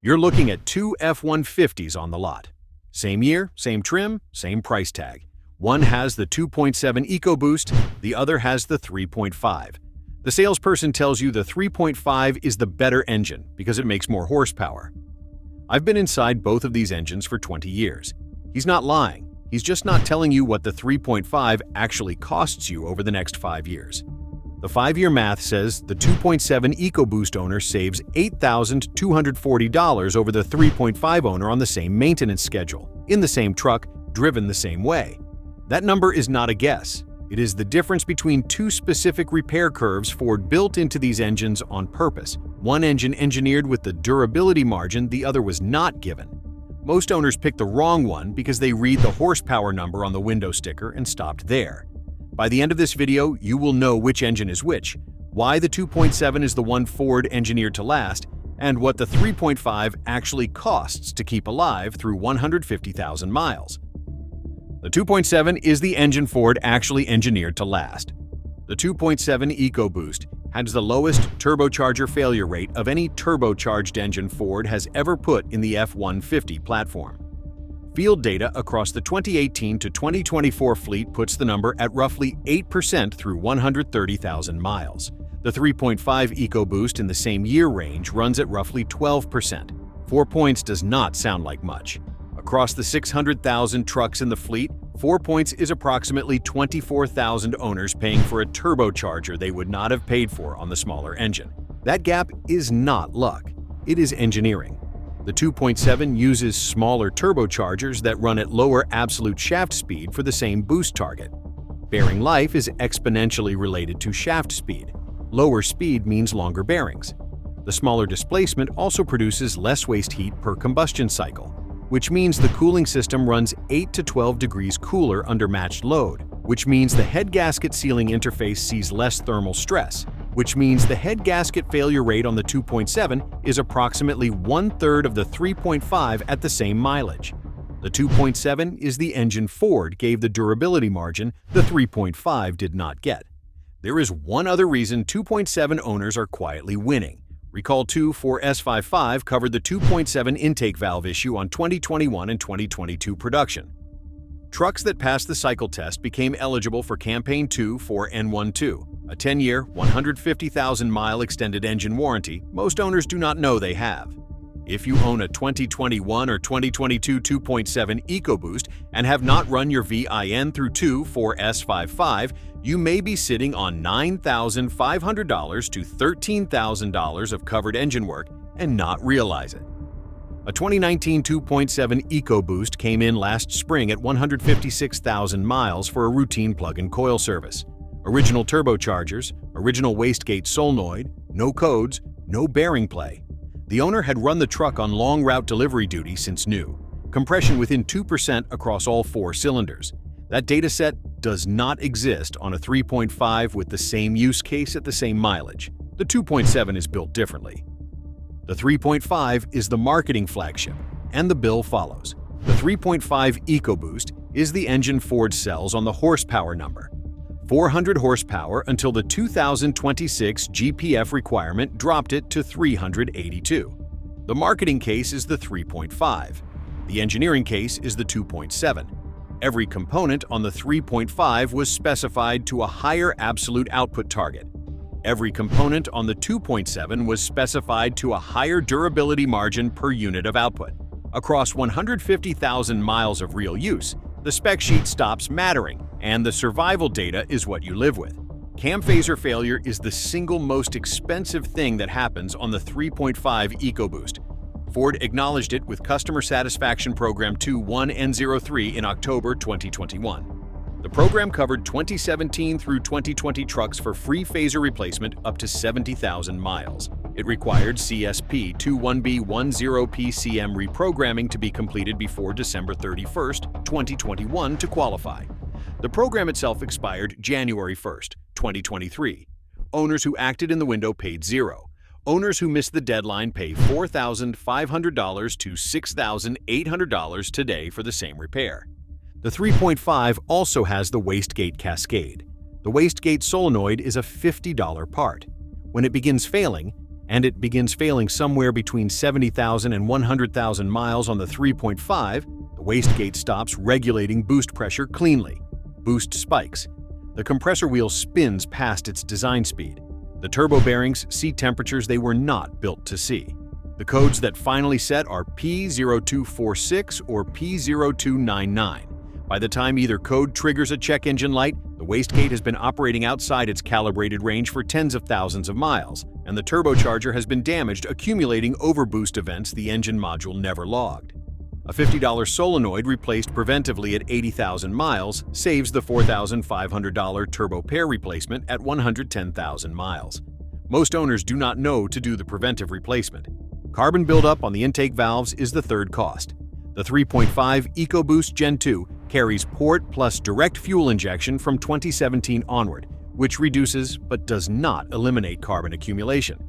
You're looking at two F-150s on the lot. Same year, same trim, same price tag. One has the 2.7 EcoBoost, the other has the 3.5. The salesperson tells you the 3.5 is the better engine because it makes more horsepower. I've been inside both of these engines for 20 years. He's not lying. He's just not telling you what the 3.5 actually costs you over the next 5 years. The 5-year math says the 2.7 EcoBoost owner saves $8,240 over the 3.5 owner on the same maintenance schedule, in the same truck, driven the same way. That number is not a guess. It is the difference between two specific repair curves Ford built into these engines on purpose. One engine engineered with the durability margin the other was not given. Most owners pick the wrong one because they read the horsepower number on the window sticker and stopped there. By the end of this video, you will know which engine is which, why the 2.7 is the one Ford engineered to last, and what the 3.5 actually costs to keep alive through 150,000 miles. The 2.7 is the engine Ford actually engineered to last. The 2.7 EcoBoost has the lowest turbocharger failure rate of any turbocharged engine Ford has ever put in the F-150 platform. Field data across the 2018 to 2024 fleet puts the number at roughly 8% through 130,000 miles. The 3.5 EcoBoost in the same year range runs at roughly 12%. 4 points does not sound like much. Across the 600,000 trucks in the fleet, 4 points is approximately 24,000 owners paying for a turbocharger they would not have paid for on the smaller engine. That gap is not luck. It is engineering. The 2.7 uses smaller turbochargers that run at lower absolute shaft speed for the same boost target. Bearing life is exponentially related to shaft speed. Lower speed means longer bearings. The smaller displacement also produces less waste heat per combustion cycle, which means the cooling system runs 8 to 12 degrees cooler under matched load, which means the head gasket sealing interface sees less thermal stress, which means the head gasket failure rate on the 2.7 is approximately 1/3 of the 3.5 at the same mileage. The 2.7 is the engine Ford gave the durability margin the 3.5 did not get. There is one other reason 2.7 owners are quietly winning. Recall 2.4 covered the 2.7 intake valve issue on 2021 and 2022 production. Trucks that passed the cycle test became eligible for Campaign 2 for N12, a 10-year, 150,000-mile extended engine warranty most owners do not know they have. If you own a 2021 or 2022 2.7 EcoBoost and have not run your VIN through 2.4 you may be sitting on $9,500 to $13,000 of covered engine work and not realize it. A 2019 2.7 EcoBoost came in last spring at 156,000 miles for a routine plug-in coil service. Original turbochargers, original wastegate solenoid, no codes, no bearing play. The owner had run the truck on long route delivery duty since new. Compression within 2% across all 4 cylinders. That dataset does not exist on a 3.5 with the same use case at the same mileage. The 2.7 is built differently. The 3.5 is the marketing flagship, and the bill follows. The 3.5 EcoBoost is the engine Ford sells on the horsepower number. 400 horsepower until the 2026 GPF requirement dropped it to 382. The marketing case is the 3.5. The engineering case is the 2.7. Every component on the 3.5 was specified to a higher absolute output target. Every component on the 2.7 was specified to a higher durability margin per unit of output. Across 150,000 miles of real use, the spec sheet stops mattering, and the survival data is what you live with. Cam phaser failure is the single most expensive thing that happens on the 3.5 EcoBoost. Ford acknowledged it with Customer Satisfaction Program 2.1N03 in October 2021. The program covered 2017 through 2020 trucks for free phaser replacement up to 70,000 miles. It required CSP 21B10PCM reprogramming to be completed before December 31, 2021 to qualify. The program itself expired January 1, 2023. Owners who acted in the window paid $0. Owners who missed the deadline pay $4,500 to $6,800 today for the same repair. The 3.5 also has the wastegate cascade. The wastegate solenoid is a $50 part. When it begins failing, and it begins failing somewhere between 70,000 and 100,000 miles on the 3.5, the wastegate stops regulating boost pressure cleanly. Boost spikes. The compressor wheel spins past its design speed. The turbo bearings see temperatures they were not built to see. The codes that finally set are P0246 or P0299. By the time either code triggers a check engine light, the wastegate has been operating outside its calibrated range for tens of thousands of miles, and the turbocharger has been damaged, accumulating overboost events the engine module never logged. A $50 solenoid replaced preventively at 80,000 miles saves the $4,500 turbo pair replacement at 110,000 miles. Most owners do not know to do the preventive replacement. Carbon buildup on the intake valves is the third cost. The 3.5 EcoBoost Gen 2 carries port plus direct fuel injection from 2017 onward, which reduces but does not eliminate carbon accumulation.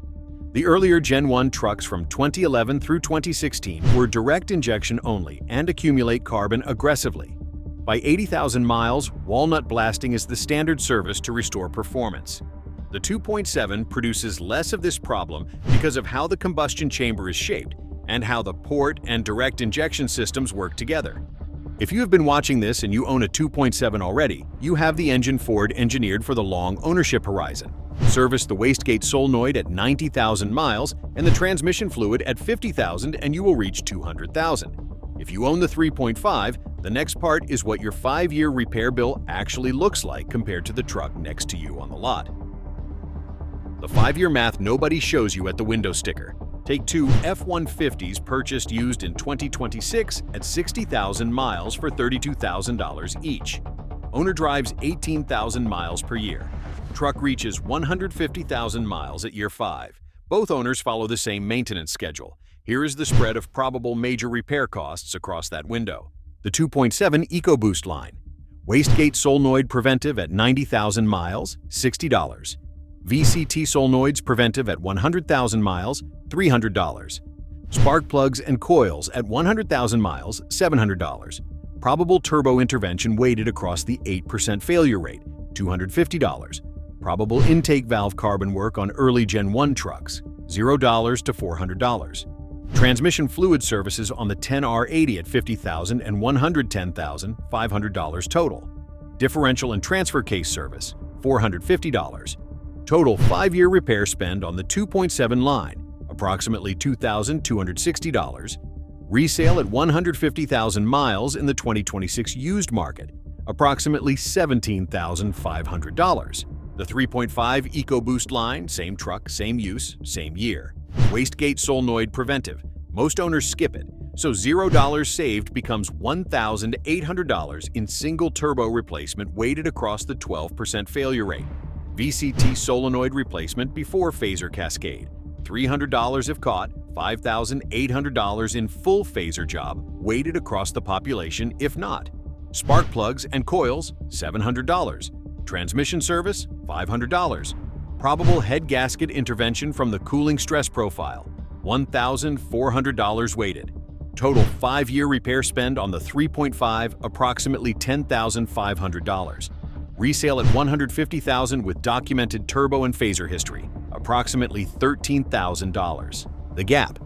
The earlier Gen 1 trucks from 2011 through 2016 were direct injection only and accumulate carbon aggressively. By 80,000 miles, walnut blasting is the standard service to restore performance. The 2.7 produces less of this problem because of how the combustion chamber is shaped and how the port and direct injection systems work together. If you have been watching this and you own a 2.7 already, you have the engine Ford engineered for the long ownership horizon. Service the wastegate solenoid at 90,000 miles and the transmission fluid at 50,000 and you will reach 200,000. If you own the 3.5, the next part is what your 5-year repair bill actually looks like compared to the truck next to you on the lot. The 5-year math nobody shows you at the window sticker. Take two F-150s purchased used in 2026 at 60,000 miles for $32,000 each. Owner drives 18,000 miles per year. Truck reaches 150,000 miles at year 5. Both owners follow the same maintenance schedule. Here is the spread of probable major repair costs across that window. The 2.7 EcoBoost line. Wastegate solenoid preventive at 90,000 miles, $60. VCT solenoids preventive at 100,000 miles, $300. Spark plugs and coils at 100,000 miles, $700. Probable turbo intervention weighted across the 8% failure rate, $250. Probable intake valve carbon work on early Gen 1 trucks, $0 to $400. Transmission fluid services on the 10R80 at $50,000 and $110,000, $500 total. Differential and transfer case service, $450. Total 5-year repair spend on the 2.7 line, approximately $2,260. Resale at 150,000 miles in the 2026 used market, approximately $17,500. The 3.5 EcoBoost line, same truck, same use, same year. Wastegate solenoid preventive. Most owners skip it, so $0 saved becomes $1,800 in single turbo replacement weighted across the 12% failure rate. VCT solenoid replacement before phaser cascade, $300 if caught, $5,800 in full phaser job weighted across the population if not. Spark plugs and coils, $700. Transmission service, $500. Probable head gasket intervention from the cooling stress profile, $1,400 weighted. Total 5-year repair spend on the 3.5, approximately $10,500. Resale at $150,000 with documented turbo and phaser history, approximately $13,000. The gap,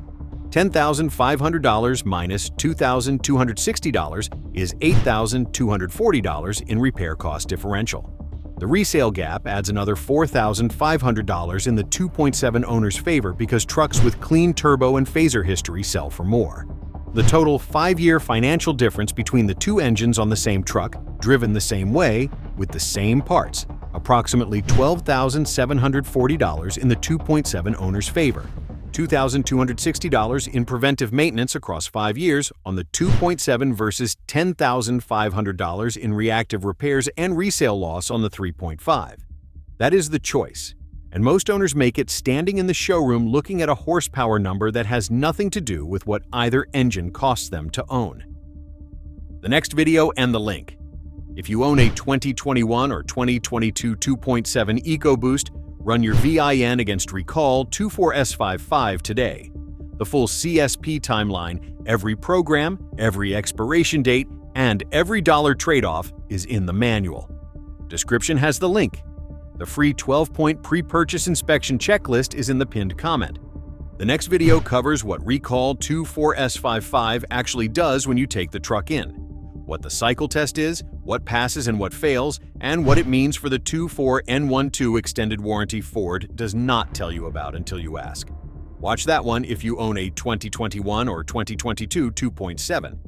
$10,500 minus $2,260 is $8,240 in repair cost differential. The resale gap adds another $4,500 in the 2.7 owner's favor because trucks with clean turbo and phaser history sell for more. The total 5-year financial difference between the two engines on the same truck, driven the same way, with the same parts, approximately $12,740 in the 2.7 owner's favor, $2,260 in preventive maintenance across 5 years on the 2.7 versus $10,500 in reactive repairs and resale loss on the 3.5. That is the choice, and most owners make it standing in the showroom looking at a horsepower number that has nothing to do with what either engine costs them to own. The next video and the link. If you own a 2021 or 2022 2.7 EcoBoost, run your VIN against recall 24S55 today. The full CSP timeline, every program, every expiration date, and every dollar trade-off is in the manual. Description has the link. The free 12-point pre-purchase inspection checklist is in the pinned comment. The next video covers what recall 24S55 actually does when you take the truck in, what the cycle test is, what passes and what fails, and what it means for the 24N12 extended warranty Ford does not tell you about until you ask. Watch that one if you own a 2021 or 2022 2.7.